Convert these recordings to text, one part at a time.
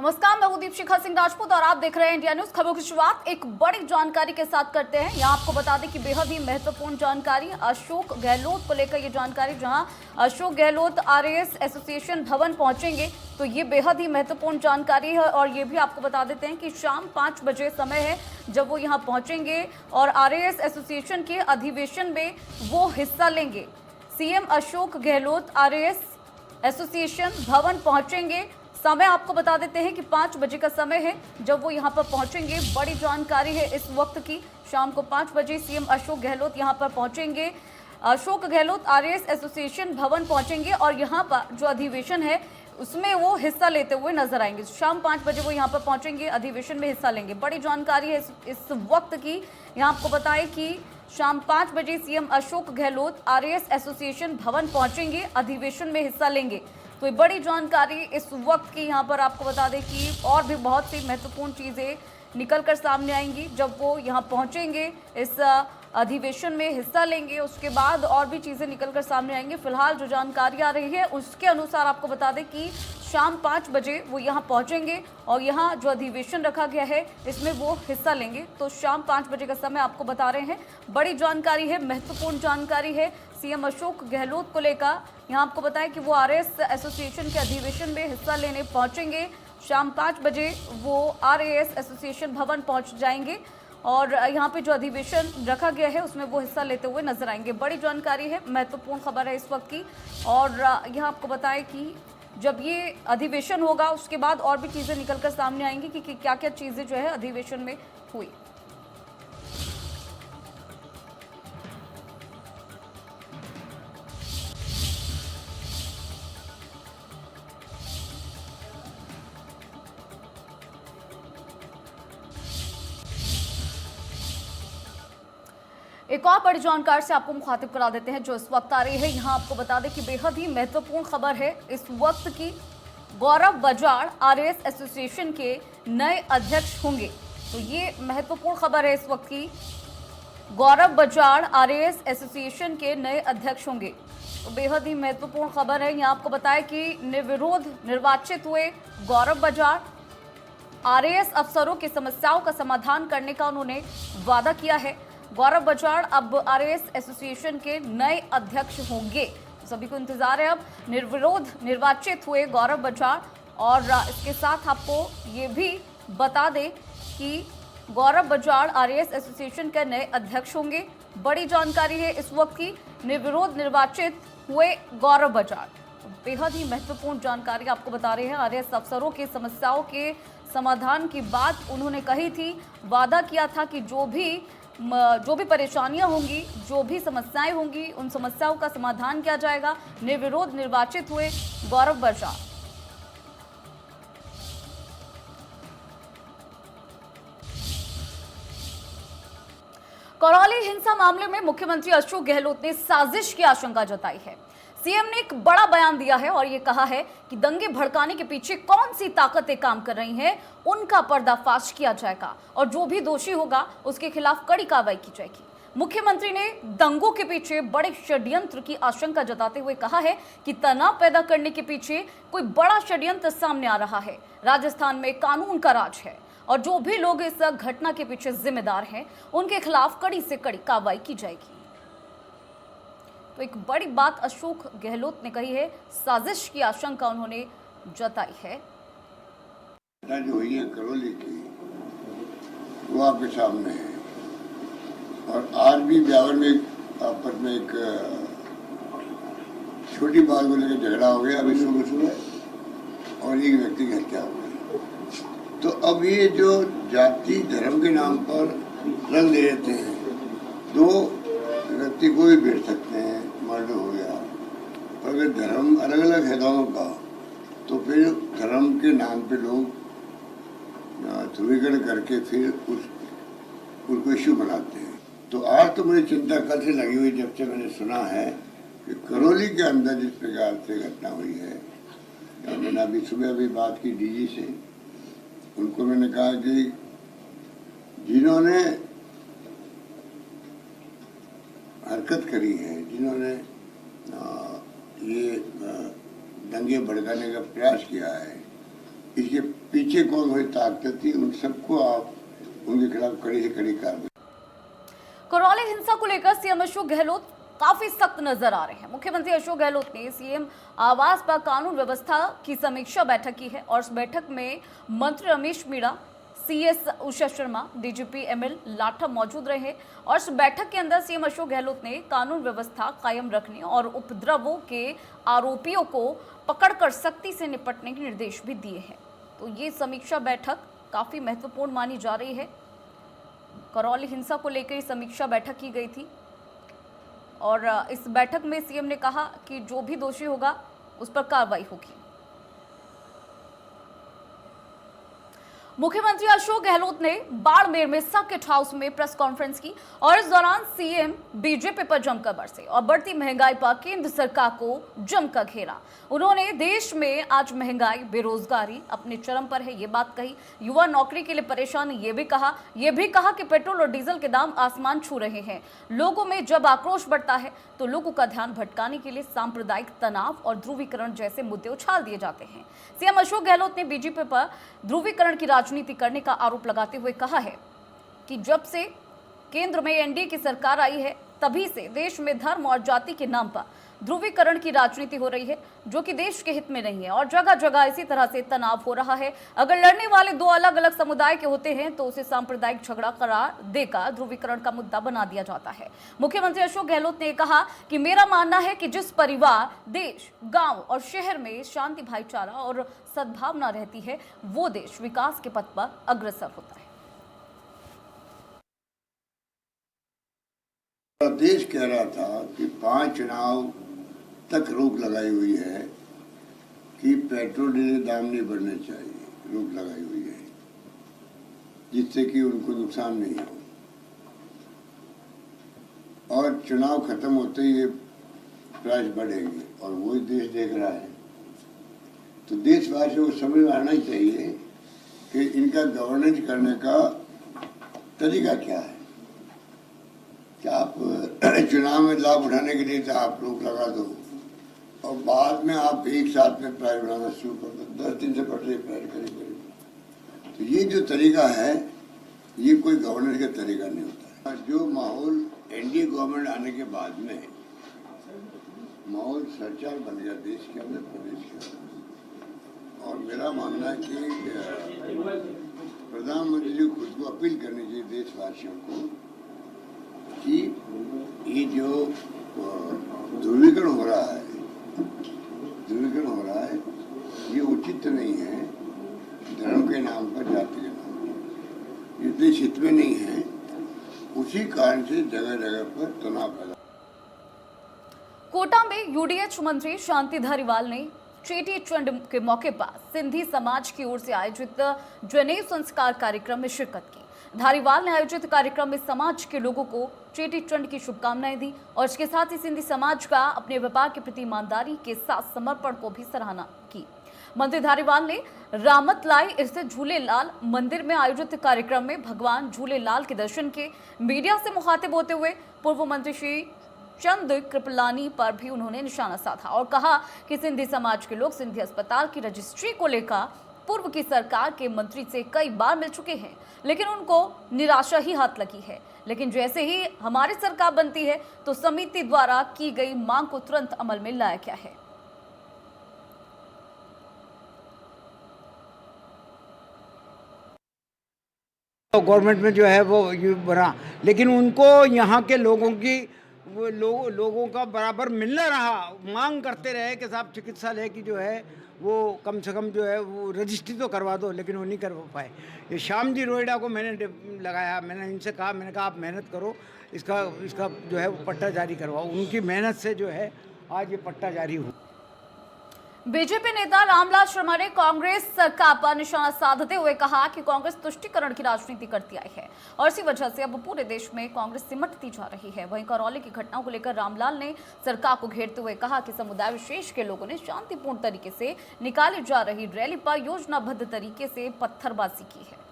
नमस्कार, मैं हूं दीपशिखा सिंह राजपूत और आप देख रहे हैं इंडिया न्यूज। खबरों की शुरुआत एक बड़ी जानकारी के साथ करते हैं। यहां आपको बता दें कि बेहद ही महत्वपूर्ण जानकारी अशोक गहलोत को लेकर ये जानकारी, जहां अशोक गहलोत आरएएस एसोसिएशन भवन पहुंचेंगे, तो ये बेहद ही महत्वपूर्ण जानकारी है। और ये भी आपको बता देते हैं कि शाम 5 बजे समय है जब वो यहाँ पहुंचेंगे और आरएएस एसोसिएशन के अधिवेशन में वो हिस्सा लेंगे। CM Ashok Gehlot RAS association भवन पहुंचेंगे। समय आपको बता देते हैं कि 5 बजे का समय है जब वो यहाँ पर पहुंचेंगे। बड़ी जानकारी है इस वक्त की। शाम को 5 बजे सीएम अशोक गहलोत यहाँ पर पहुंचेंगे। अशोक गहलोत आरएएस एसोसिएशन भवन पहुंचेंगे और यहाँ पर जो अधिवेशन है उसमें वो हिस्सा लेते हुए नजर आएंगे। शाम 5 बजे वो यहाँ पर पहुंचेंगे, अधिवेशन में हिस्सा लेंगे। बड़ी जानकारी है इस वक्त की। यहाँ आपको बताएं कि शाम 5 बजे CM Ashok Gehlot RAS association भवन पहुंचेंगे, अधिवेशन में हिस्सा लेंगे। तो ये बड़ी जानकारी इस वक्त की। यहाँ पर आपको बता दें कि और भी बहुत सी महत्वपूर्ण चीज़ें निकल कर सामने आएंगी जब वो यहाँ पहुँचेंगे, इस अधिवेशन में हिस्सा लेंगे। उसके बाद और भी चीज़ें निकल कर सामने आएंगी। फिलहाल जो जानकारी आ रही है उसके अनुसार आपको बता दें कि शाम 5 बजे वो यहाँ पहुँचेंगे और यहाँ जो अधिवेशन रखा गया है इसमें वो हिस्सा लेंगे। तो शाम 5 बजे का समय आपको बता रहे हैं। बड़ी जानकारी है, महत्वपूर्ण जानकारी है सीएम अशोक गहलोत को लेकर। यहाँ आपको बताएं कि वो आरएएस एसोसिएशन के अधिवेशन में हिस्सा लेने पहुंचेंगे। शाम 5 बजे वो आरएएस एसोसिएशन भवन पहुंच जाएंगे और यहाँ पे जो अधिवेशन रखा गया है उसमें वो हिस्सा लेते हुए नजर आएंगे। बड़ी जानकारी है, महत्वपूर्ण खबर है इस वक्त की। और यहाँ आपको बताएं कि जब ये अधिवेशन होगा उसके बाद और भी चीज़ें निकल कर सामने आएंगी कि क्या क्या चीज़ें जो है अधिवेशन में हुई। एक और बड़ी जानकारी से आपको मुखातिब करा देते हैं जो इस वक्त आ रही है। यहाँ आपको बता दें कि बेहद ही महत्वपूर्ण खबर है इस वक्त की। गौरव बजाड़ आरएएस एसोसिएशन के नए अध्यक्ष होंगे। तो ये महत्वपूर्ण खबर है इस वक्त की। गौरव बजाड़ आरएएस एसोसिएशन के नए अध्यक्ष होंगे, तो बेहद ही महत्वपूर्ण खबर है। यहाँ आपको बताया कि निर्विरोध निर्वाचित हुए गौरव बजाड़ आरएएस अफसरों की समस्याओं का समाधान करने का उन्होंने वादा किया है। गौरव बजाड़ अब आरएएस एसोसिएशन के नए अध्यक्ष होंगे। सभी को इंतजार है। अब निर्विरोध निर्वाचित हुए गौरव बजाड़ और इसके साथ आपको ये भी बता दें कि गौरव बजाड़ आरएएस एसोसिएशन के नए अध्यक्ष होंगे। बड़ी जानकारी है इस वक्त की। निर्विरोध निर्वाचित हुए गौरव बजाड़, बेहद ही महत्वपूर्ण जानकारी आपको बता रहे हैं। आरएएस अफसरों की समस्याओं के समाधान की बात उन्होंने कही थी, वादा किया था कि जो भी परेशानियां होंगी, जो भी समस्याएं होंगी, उन समस्याओं का समाधान किया जाएगा। निर्विरोध निर्वाचित हुए गौरव बजाड़। करौली हिंसा मामले में मुख्यमंत्री अशोक गहलोत ने साजिश की आशंका जताई है। सीएम ने एक बड़ा बयान दिया है और ये कहा है कि दंगे भड़काने के पीछे कौन सी ताकतें काम कर रही हैं, उनका पर्दाफाश किया जाएगा और जो भी दोषी होगा उसके खिलाफ कड़ी कार्रवाई की जाएगी। मुख्यमंत्री ने दंगों के पीछे बड़े षड्यंत्र की आशंका जताते हुए कहा है कि तनाव पैदा करने के पीछे कोई बड़ा षड्यंत्र सामने आ रहा है। राजस्थान में कानून का राज है और जो भी लोग इस घटना के पीछे जिम्मेदार हैं उनके खिलाफ कड़ी से कड़ी कार्रवाई की जाएगी। तो एक बड़ी बात अशोक गहलोत ने कही है, साजिश की आशंका उन्होंने जताई है। जो हुई है करौली की, वो आपके सामने है। और आज भी ब्यावर में आपस में एक छोटी बात को लेकर झगड़ा हो गया अभी सुबह और एक व्यक्ति की हत्या हो गई। तो अब ये जो जाति धर्म के नाम पर रंग दे देते हैं, दो व्यक्ति को भी भेज सकते हैं, मर्डर हो गया। और अगर धर्म अलग अलग है दोनों का, तो फिर धर्म के नाम पे लोग ध्रुवीकरण करके फिर उनको इश्यू बनाते हैं। तो आज तो मुझे चिंता कल से लगी हुई जब से मैंने सुना है कि करौली के अंदर जिस प्रकार से घटना हुई है। मैंने अभी सुबह भी बात की डीजी से, उनको मैंने कहा कि जिन्होंने हरकत करी है, जिन्होंने ये दंगे भड़काने का प्रयास किया है, इसके पीछे कौन हुई ताकत थी, उन सबको आप उनके खिलाफ कड़ी से कड़ी कार्रवाई। करौली हिंसा को लेकर सीएम अशोक गहलोत काफी सख्त नजर आ रहे हैं। मुख्यमंत्री अशोक गहलोत ने सीएम आवास पर कानून व्यवस्था की समीक्षा बैठक की है और इस बैठक में मंत्री Ramesh Meena, CS Usha Sharma, DGP ML लाठा मौजूद रहे और इस बैठक के अंदर सीएम अशोक गहलोत ने कानून व्यवस्था कायम रखने और उपद्रवों के आरोपियों को पकड़कर सख्ती से निपटने के निर्देश भी दिए हैं। तो ये समीक्षा बैठक काफी महत्वपूर्ण मानी जा रही है। करौली हिंसा को लेकर समीक्षा बैठक की गई थी और इस बैठक में सीएम ने कहा कि जो भी दोषी होगा उस पर कार्रवाई होगी। मुख्यमंत्री अशोक गहलोत ने बाड़मेर में सर्किट हाउस में प्रेस कॉन्फ्रेंस की और इस दौरान सीएम बीजेपी पर जमकर बरसे और बढ़ती महंगाई पर केंद्र सरकार को जमकर घेरा। उन्होंने देश में आज महंगाई, बेरोजगारी अपने चरम पर है ये बात कही। युवा नौकरी के लिए परेशान ये भी कहा कि पेट्रोल और डीजल के दाम आसमान छू रहे हैं। लोगों में जब आक्रोश बढ़ता है तो लोगों का ध्यान भटकाने के लिए सांप्रदायिक तनाव और ध्रुवीकरण जैसे मुद्दे उछाल दिए जाते हैं। सीएम अशोक गहलोत ने बीजेपी पर ध्रुवीकरण की राजनीति करने का आरोप लगाते हुए कहा है कि जब से केंद्र में एनडीए की सरकार आई है तभी से देश में धर्म और जाति के नाम पर ध्रुवीकरण की राजनीति हो रही है, जो कि देश के हित में नहीं है और जगह जगह इसी तरह से तनाव हो रहा है। अगर लड़ने वाले दो अलग अलग समुदाय के होते हैं तो उसे सांप्रदायिक झगड़ा करार देकर ध्रुवीकरण का मुद्दा बना दिया जाता है। मुख्यमंत्री अशोक गहलोत ने कहा कि मेरा मानना है कि जिस परिवार, देश, गांव और शहर में शांति, भाईचारा और सद्भावना रहती है वो देश विकास के पथ पर अग्रसर होता है। देश कह रहा था कि 5 चुनाव तक रोक लगाई हुई है कि पेट्रोल डीजल दाम नहीं बढ़ने चाहिए, रोक लगाई हुई है जिससे कि उनको नुकसान नहीं हो और चुनाव खत्म होते ही ये प्राइस बढ़ेंगे और वही देश देख रहा है। तो देशवासियों को समझ में आना ही चाहिए कि इनका गवर्नेंस करने का तरीका क्या है। क्या आप चुनाव में लाभ उठाने के लिए आप रोक लगा दो और बाद में आप एक साथ में प्राइस बढ़ाना शुरू कर दो, 10 दिन से बढ़ रही प्राइस करीब। तो ये जो तरीका है ये कोई गवर्नेंस का तरीका नहीं होता है। जो माहौल एनडीए गवर्नमेंट आने के बाद में माहौल सरचार बन गया देश के अंदर, प्रदेश के अंदर, और मेरा मानना है कि प्रधानमंत्री जी खुद को अपील करनी चाहिए देशवासियों को कि ये जो ध्रुवीकरण हो रहा है ये उचित नहीं है। धर्म के नाम पर, जाति के नाम पर ये देश हित में नहीं है। उसी कारण से जगह जगह पर तनाव पैदा। कोटा में यूडीएच मंत्री शांति धारीवाल ने चेटी चंड के मौके पर सिंधी समाज की ओर से आयोजित जनेऊ संस्कार कार्यक्रम में शिरकत की। धारीवाल ने आयोजित कार्यक्रम में समाज के लोगों को चेटी चंड की शुभकामनाएं दी और इसके साथ ही सिंधी समाज का अपने व्यापार के प्रति ईमानदारी के साथ समर्पण को भी सराहना की। मंत्री धारीवाल ने रामतलाई स्थित झूलेलाल मंदिर में आयोजित कार्यक्रम में भगवान झूलेलाल के दर्शन के। मीडिया से मुखातिब होते हुए पूर्व मंत्री श्री चंद कृपलानी पर भी उन्होंने निशाना साधा और कहा कि सिंधी समाज के लोग सिंधी अस्पताल की रजिस्ट्री को लेकर पूर्व की सरकार के मंत्री से कई बार मिल चुके हैं, लेकिन उनको निराशा ही हाथ लगी है। लेकिन जैसे ही हमारी सरकार बनती है तो समिति द्वारा की गई मांग को तुरंत अमल में लाया गया है। गवर्नमेंट में जो है वो ये बना, लेकिन उनको यहाँ के लोगों की लोगों का बराबर मिल न रहा। मांग करते रहे कि साहब चिकित्सालय की जो है वो कम से कम जो है वो रजिस्ट्री तो करवा दो, लेकिन वो नहीं करवा पाए। ये श्याम जी रोहिड़ा को मैंने लगाया, मैंने इनसे कहा, मैंने कहा आप मेहनत करो, इसका जो है वो पट्टा जारी करवाओ। उनकी मेहनत से जो है आज ये पट्टा जारी हुआ। बीजेपी नेता रामलाल शर्मा ने कांग्रेस सरकार पर निशाना साधते हुए कहा कि कांग्रेस तुष्टीकरण की राजनीति करती आई है और इसी वजह से अब पूरे देश में कांग्रेस सिमटती जा रही है। वहीं करौली की घटनाओं को लेकर रामलाल ने सरकार को घेरते हुए कहा कि समुदाय विशेष के लोगों ने शांतिपूर्ण तरीके से निकाली जा रही रैली पर योजनाबद्ध तरीके से पत्थरबाजी की है।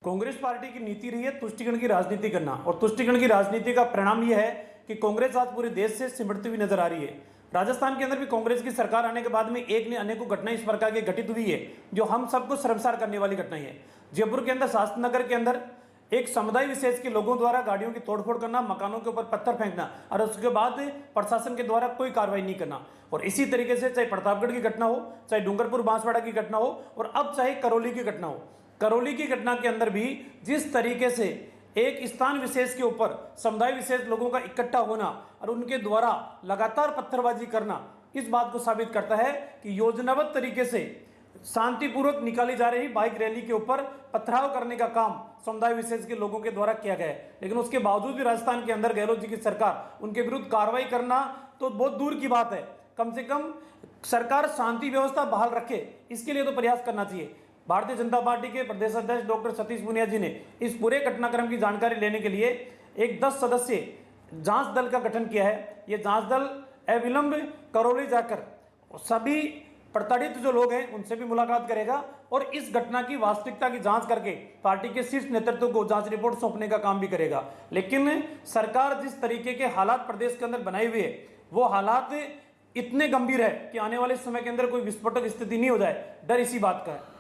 कांग्रेस पार्टी की नीति रही है तुष्टिकरण की राजनीति करना, और तुष्टिकरण की राजनीति का परिणाम यह है कि कांग्रेस आज पूरे देश से सिमटती हुई नजर आ रही है। राजस्थान के अंदर भी कांग्रेस की सरकार आने के बाद में एक ने अनेकों घटनाएं इस प्रकार की घटित हुई है जो हम सबको शर्मसार करने वाली घटनाएं है। जयपुर के अंदर शास्त्री नगर के अंदर एक समुदाय विशेष के लोगों द्वारा गाड़ियों की तोड़फोड़ करना, मकानों के ऊपर पत्थर फेंकना और उसके बाद प्रशासन के द्वारा कोई कार्रवाई नहीं करना। और इसी तरीके से चाहे प्रतापगढ़ की घटना हो, चाहे डूंगरपुर बांसवाड़ा की घटना हो, और अब चाहे करौली की घटना हो। करौली की घटना के अंदर भी जिस तरीके से एक स्थान विशेष के ऊपर समुदाय विशेष लोगों का इकट्ठा होना और उनके द्वारा लगातार पत्थरबाजी करना इस बात को साबित करता है कि योजनाबद्ध तरीके से शांतिपूर्वक निकाली जा रही बाइक रैली के ऊपर पथराव करने का काम समुदाय विशेष के लोगों के द्वारा किया गया है। लेकिन उसके बावजूद भी राजस्थान के अंदर गहलोत जी की सरकार उनके विरुद्ध कार्रवाई करना तो बहुत दूर की बात है। कम से कम सरकार शांति व्यवस्था बहाल रखे, इसके लिए तो प्रयास करना चाहिए। भारतीय जनता पार्टी के प्रदेश अध्यक्ष डॉक्टर सतीश पूनिया जी ने इस पूरे घटनाक्रम की जानकारी लेने के लिए एक 10 सदस्यीय जांच दल का गठन किया है। ये जांच दल अविलंब करौली जाकर सभी प्रताड़ित जो लोग हैं उनसे भी मुलाकात करेगा और इस घटना की वास्तविकता की जांच करके पार्टी के शीर्ष नेतृत्व को जांच रिपोर्ट सौंपने का काम भी करेगा। लेकिन सरकार जिस तरीके के हालात प्रदेश के अंदर बनाए हुए है वो हालात इतने गंभीर है कि आने वाले समय के अंदर कोई विस्फोटक स्थिति नहीं हो जाए, डर इसी बात का है।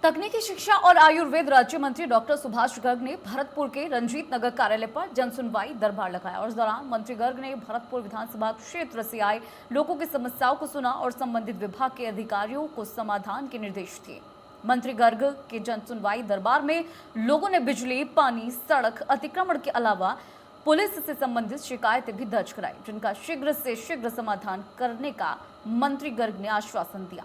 तकनीकी शिक्षा और आयुर्वेद राज्य मंत्री डॉक्टर सुभाष गर्ग ने भरतपुर के रंजीत नगर कार्यालय पर जनसुनवाई दरबार लगाया और इस दौरान मंत्री गर्ग ने भरतपुर विधानसभा क्षेत्र से आए लोगों की समस्याओं को सुना और संबंधित विभाग के अधिकारियों को समाधान के निर्देश दिए। मंत्री गर्ग के जनसुनवाई दरबार में लोगों ने बिजली, पानी, सड़क अतिक्रमण के अलावा पुलिस से संबंधित शिकायतें भी दर्ज कराई, जिनका शीघ्र से शीघ्र समाधान करने का मंत्री गर्ग ने आश्वासन दिया।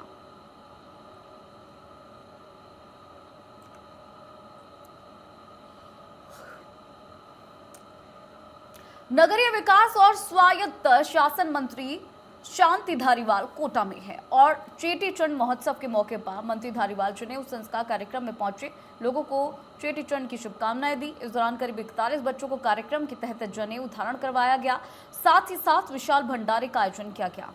नगरीय विकास और स्वायत्त शासन मंत्री शांति धारीवाल कोटा में है और चेटीचंड महोत्सव के मौके पर मंत्री धारीवाल जनेऊ संस्कार कार्यक्रम में पहुंचे लोगों को चेटीचंड की शुभकामनाएं दी। इस दौरान करीब 41 बच्चों को कार्यक्रम के तहत जनेऊ धारण करवाया गया, साथ ही साथ विशाल भंडारे का आयोजन किया गया।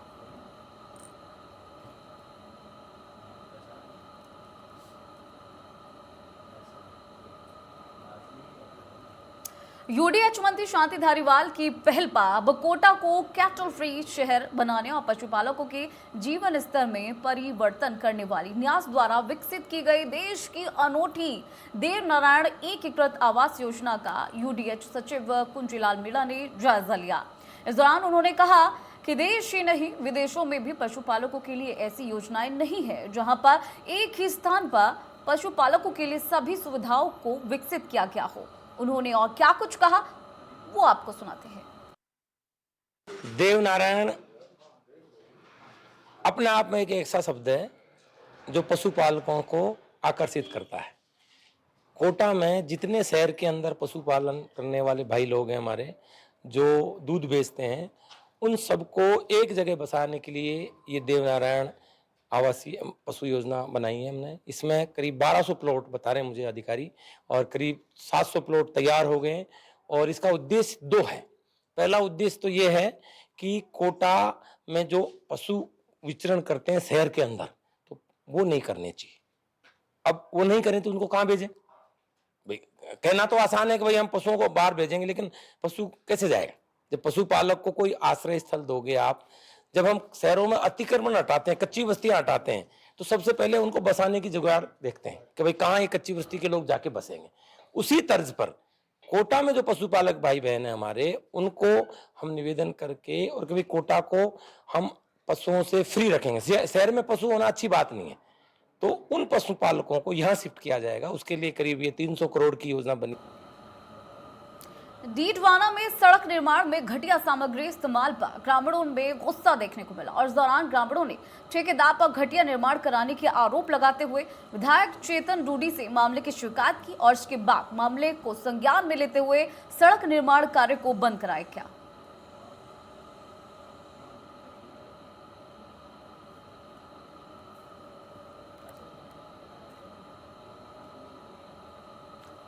यूडीएच मंत्री शांति धारीवाल की पहल पर अब कोटा को कैटल फ्री शहर बनाने और पशुपालकों के जीवन स्तर में परिवर्तन करने वाली न्यास द्वारा विकसित की गई देश की अनोखी देव नारायण एकीकृत आवास योजना का यूडीएच सचिव कुंजीलाल मीणा ने जायजा लिया। इस दौरान उन्होंने कहा कि देश ही नहीं विदेशों में भी पशुपालकों के लिए ऐसी योजनाएं नहीं है जहां पर एक ही स्थान पर पशुपालकों के लिए सभी सुविधाओं को विकसित किया गया हो। उन्होंने और क्या कुछ कहा वो आपको सुनाते हैं। देवनारायण अपने आप में एक ऐसा शब्द है जो पशुपालकों को आकर्षित करता है। कोटा में जितने शहर के अंदर पशुपालन करने वाले भाई लोग हैं हमारे, जो दूध बेचते हैं, उन सबको एक जगह बसाने के लिए ये देवनारायण आवासीय पशु योजना बनाई है हमने। इसमें करीब 1200 प्लॉट बता रहे हैं मुझे अधिकारी, और करीब 700 प्लॉट तैयार हो गए। और इसका उद्देश्य 2 है। पहला उद्देश्य तो ये है कि कोटा में जो पशु विचरण करते हैं शहर के अंदर, तो वो नहीं करने चाहिए। अब वो नहीं करें तो उनको कहाँ भेजें? भाई कहना तो आसान है कि भाई हम पशुओं को बाहर भेजेंगे, लेकिन पशु कैसे जाएगा? जब पशुपालक को कोई आश्रय स्थल दोगे आप, जब हम शहरों में अतिक्रमण हटाते हैं, कच्ची बस्तियां हटाते हैं, तो सबसे पहले उनको बसाने की जुगाड़ देखते हैं कि भाई कहाँ ये कच्ची बस्ती के लोग जाके बसेंगे। उसी तर्ज पर कोटा में जो पशुपालक भाई बहन है हमारे, उनको हम निवेदन करके और कभी कोटा को हम पशुओं से फ्री रखेंगे। शहर में पशु होना अच्छी बात नहीं है, तो उन पशुपालकों को यहाँ शिफ्ट किया जाएगा। उसके लिए करीब ये 300 करोड़ की योजना बनी। डीडवाना में सड़क निर्माण में घटिया सामग्री इस्तेमाल पर ग्रामीणों में गुस्सा देखने को मिला और इस दौरान ग्रामीणों ने ठेकेदार पर घटिया निर्माण कराने के आरोप लगाते हुए विधायक चेतन रूडी से मामले की शिकायत की और इसके बाद मामले को संज्ञान में लेते हुए सड़क निर्माण कार्य को बंद कराया गया।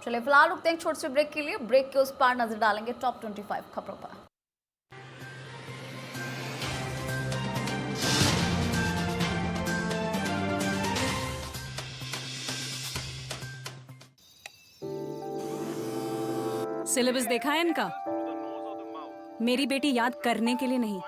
चलिए फिलहाल रुकते हैं छोटे से ब्रेक के लिए। ब्रेक के उस पार नजर डालेंगे टॉप 25 खबरों पर। सिलेबस देखा है इनका? मेरी बेटी याद करने के लिए नहीं,